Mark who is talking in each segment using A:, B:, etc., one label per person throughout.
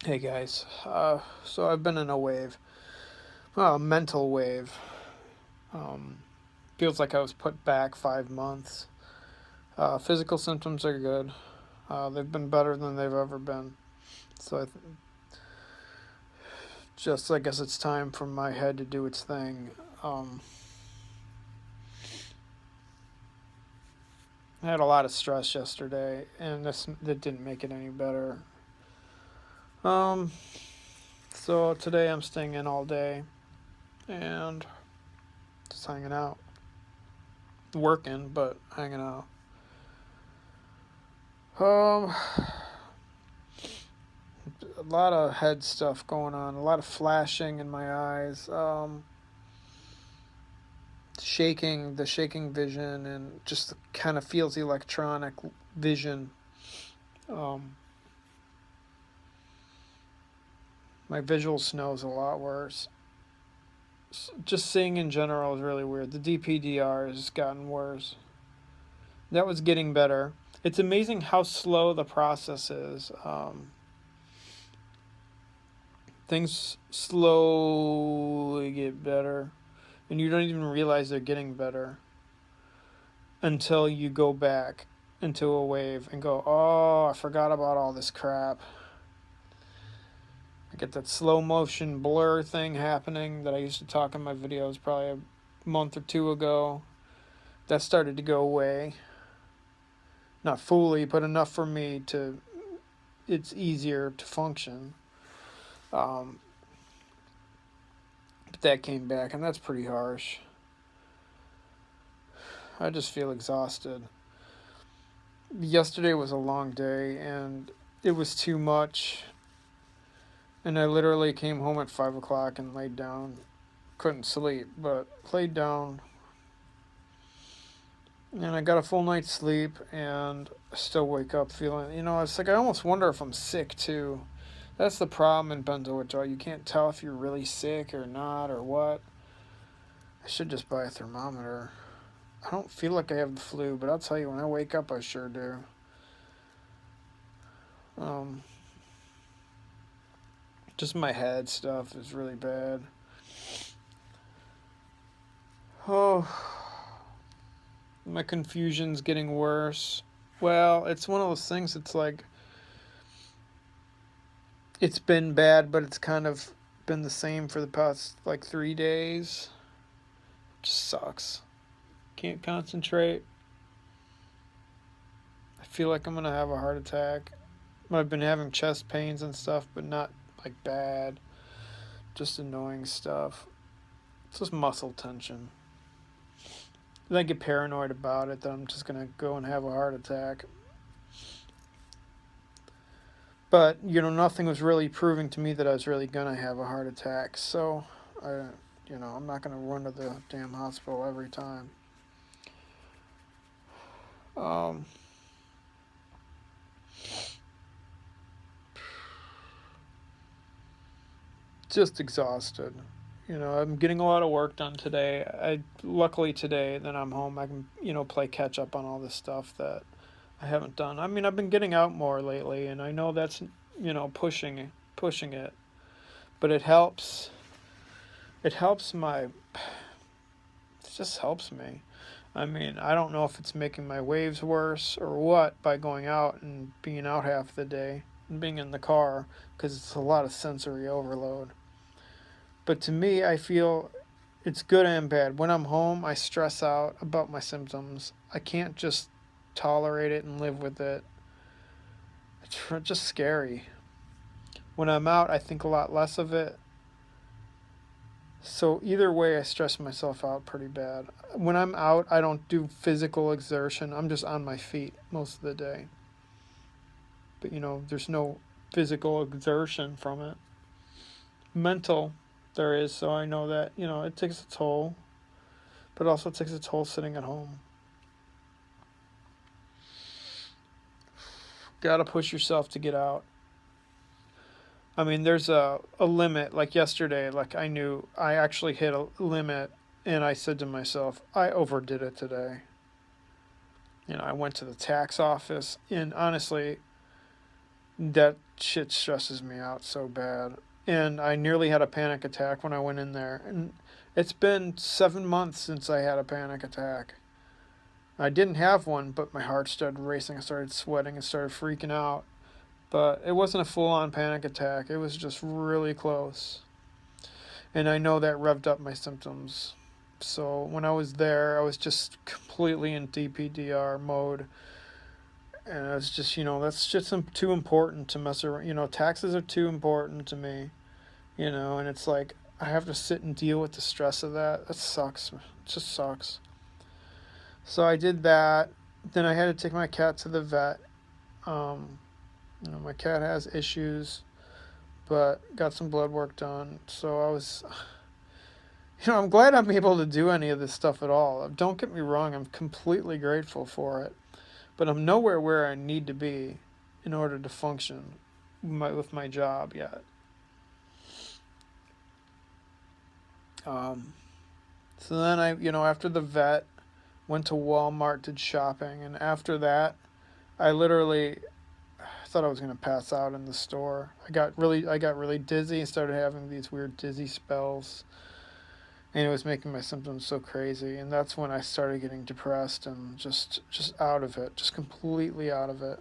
A: Hey guys, so I've been in a wave, well, a mental wave. Um, Feels like I was put back 5 months. Physical symptoms are good. They've been better than they've ever been. So just I guess it's time for my head to do its thing. Um, I had a lot of stress yesterday, and this that didn't make it any better. Um, so today I'm staying in all day and just hanging out, working, but hanging out. Um, a lot of head stuff going on, a lot of flashing in my eyes, shaking vision, and just kind of feels electronic vision. Um, my visual snow is a lot worse. Just seeing in general is really weird. The DPDR has gotten worse. That was getting better. It's amazing how slow the process is. Things slowly get better, and you don't even realize they're getting better until you go back into a wave and go, oh, I forgot about all this crap. I get that slow motion blur thing happening that I used to talk in my videos probably a month or two ago. That started to go away. Not fully, but enough for me to, it's easier to function. Um, but that came back, and that's pretty harsh. I just feel exhausted. Yesterday was a long day, and it was too much. And I literally came home at 5 o'clock and laid down. Couldn't sleep, but laid down. And I got a full night's sleep, and I still wake up feeling, it's like I almost wonder if I'm sick too. That's the problem in benzo withdrawal. You can't tell if you're really sick or not or what. I should just buy a thermometer. I don't feel like I have the flu, but I'll tell you, when I wake up, I sure do. Um, just my head stuff is really bad. Oh, my confusion's getting worse. Well, it's one of those things. It's like it's been bad, but it's kind of been the same for the past like 3 days. It just sucks. Can't concentrate. I feel like I'm gonna have a heart attack. I've been having chest pains and stuff, but not like bad. Just annoying stuff. It's just muscle tension. And I get paranoid about it that I'm just gonna go and have a heart attack. But nothing was really proving to me that I was really gonna have a heart attack. So I'm not gonna run to the damn hospital every time. Um, just exhausted. I'm getting a lot of work done today. I luckily today that I'm home, I can play catch up on all this stuff that I haven't done. I mean, I've been getting out more lately, and I know that's pushing it, but it helps. It helps my. It just helps me. I mean, I don't know if it's making my waves worse or what by going out and being out half the day and being in the car because it's a lot of sensory overload. But to me, I feel it's good and bad. When I'm home, I stress out about my symptoms. I can't just tolerate it and live with it. It's just scary. When I'm out, I think a lot less of it. So either way, I stress myself out pretty bad. When I'm out, I don't do physical exertion. I'm just on my feet most of the day. But there's no physical exertion from it. Mental, there is, so I know that, it takes a toll, but it also takes a toll sitting at home. Gotta push yourself to get out. I mean, there's a limit. Like yesterday, like I knew I actually hit a limit, and I said to myself, I overdid it today. I went to the tax office, and honestly, That shit stresses me out so bad. And I nearly had a panic attack when I went in there. And it's been 7 months since I had a panic attack. I didn't have one, but my heart started racing. I started sweating and started freaking out. But it wasn't a full on panic attack, it was just really close. And I know that revved up my symptoms. So when I was there, I was just completely in DPDR mode. And I was just, that's just too important to mess around. Taxes are too important to me, and it's like I have to sit and deal with the stress of that. That sucks. It just sucks. So I did that. Then I had to take my cat to the vet. Um, my cat has issues, but got some blood work done. So I was, I'm glad I'm able to do any of this stuff at all. Don't get me wrong, I'm completely grateful for it. But I'm nowhere where I need to be in order to function with my job yet. So then after the vet, went to Walmart, did shopping, and after that, I literally thought I was gonna pass out in the store. I got really dizzy and started having these weird dizzy spells, and it was making my symptoms so crazy. And that's when I started getting depressed and just out of it, just completely out of it.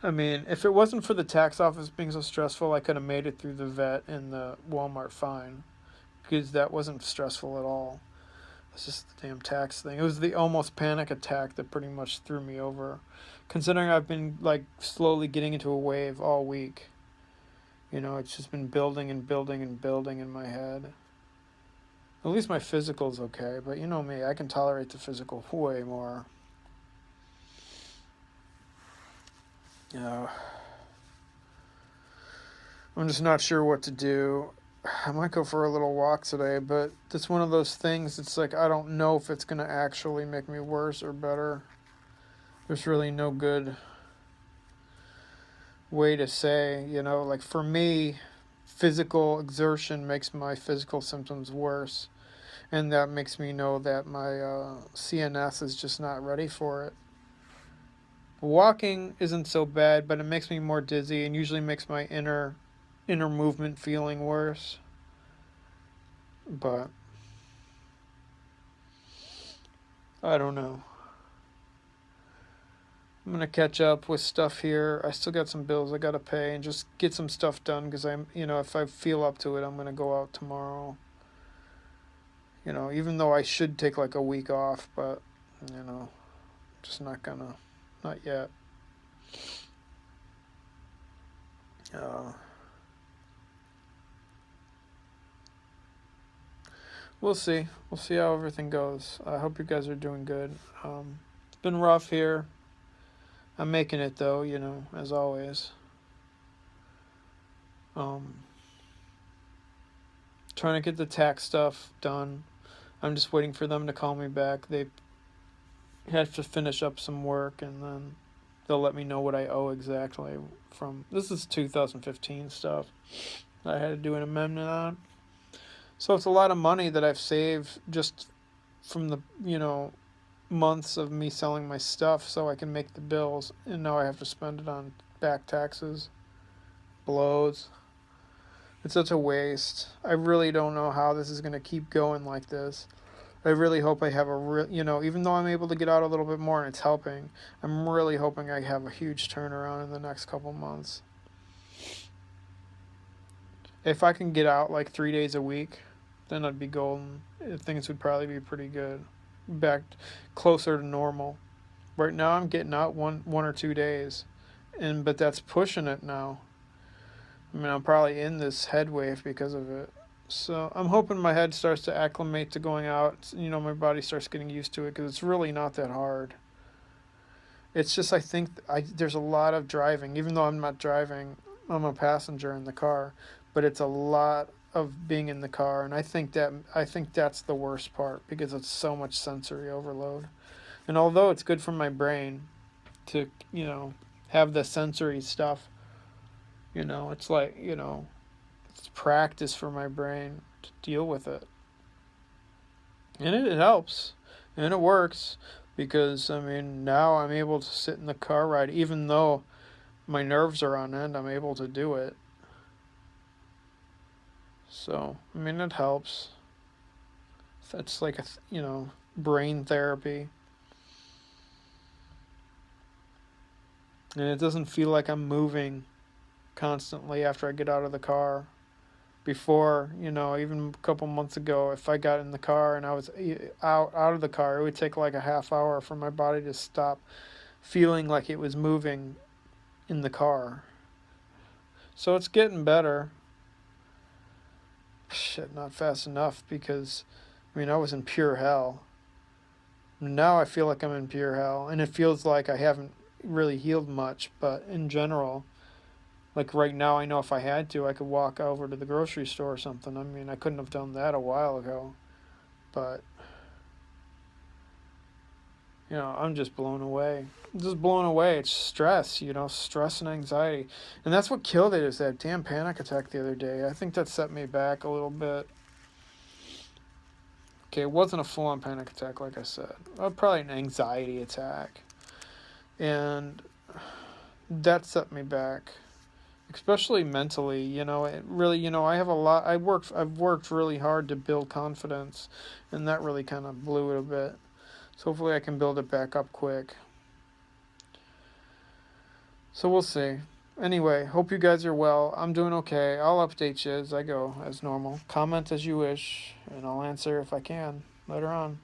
A: I mean, if it wasn't for the tax office being so stressful, I could have made it through the vet and the Walmart fine, because that wasn't stressful at all. It's just the damn tax thing. It was the almost panic attack that pretty much threw me over, considering I've been like slowly getting into a wave all week. It's just been building and building and building in my head. At least my physical's okay, but you know me, I can tolerate the physical way more. Uh, I'm just not sure what to do. I might go for a little walk today, but it's one of those things. It's like I don't know if it's going to actually make me worse or better. There's really no good way to say, like for me, physical exertion makes my physical symptoms worse. And that makes me know that my CNS is just not ready for it. Walking isn't so bad, but it makes me more dizzy and usually makes my inner movement feeling worse. But I don't know. I'm gonna catch up with stuff here. I still got some bills I gotta pay and just get some stuff done because if I feel up to it, I'm gonna go out tomorrow. Even though I should take like a week off, but just not gonna, not yet. Uh, we'll see. We'll see how everything goes. I hope you guys are doing good. It's been rough here. I'm making it though, as always. Um, Trying to get the tax stuff done. I'm just waiting for them to call me back. They have to finish up some work and then they'll let me know what I owe exactly from this is 2015 stuff. I had to do an amendment on. So it's a lot of money that I've saved just from the, months of me selling my stuff so I can make the bills, and now I have to spend it on back taxes. Blows. It's such a waste. I really don't know how this is going to keep going like this. I really hope I have a real, even though I'm able to get out a little bit more and it's helping, I'm really hoping I have a huge turnaround in the next couple months. If I can get out like 3 days a week, then I'd be golden. Things would probably be pretty good. Back closer to normal. Right now I'm getting out one or 2 days. But that's pushing it now. I mean, I'm probably in this head wave because of it. So I'm hoping my head starts to acclimate to going out. My body starts getting used to it because it's really not that hard. It's just I think there's a lot of driving. Even though I'm not driving, I'm a passenger in the car. But it's a lot of being in the car, and I think that's the worst part because it's so much sensory overload. And although it's good for my brain to have the sensory stuff, it's like it's practice for my brain to deal with it. And it helps. And it works. Because, now I'm able to sit in the car ride, even though my nerves are on end, I'm able to do it. So, I mean, it helps. It's like brain therapy. And it doesn't feel like I'm moving constantly after I get out of the car. Before, even a couple months ago, if I got in the car and I was out of the car, it would take like a half hour for my body to stop feeling like it was moving in the car. So it's getting better. Shit, not fast enough because, I was in pure hell. Now I feel like I'm in pure hell, and it feels like I haven't really healed much, but in general, like right now, I know if I had to, I could walk over to the grocery store or something. I mean, I couldn't have done that a while ago, but I'm just blown away. Just blown away. It's stress, stress and anxiety. And that's what killed it is that damn panic attack the other day. I think that set me back a little bit. Okay, it wasn't a full on panic attack, like I said. Probably an anxiety attack. And that set me back. Especially mentally, it really, I have a lot. I've worked really hard to build confidence, and that really kind of blew it a bit. So hopefully I can build it back up quick. So we'll see. Anyway, hope you guys are well. I'm doing okay. I'll update you as I go, as normal. Comment as you wish, and I'll answer if I can later on.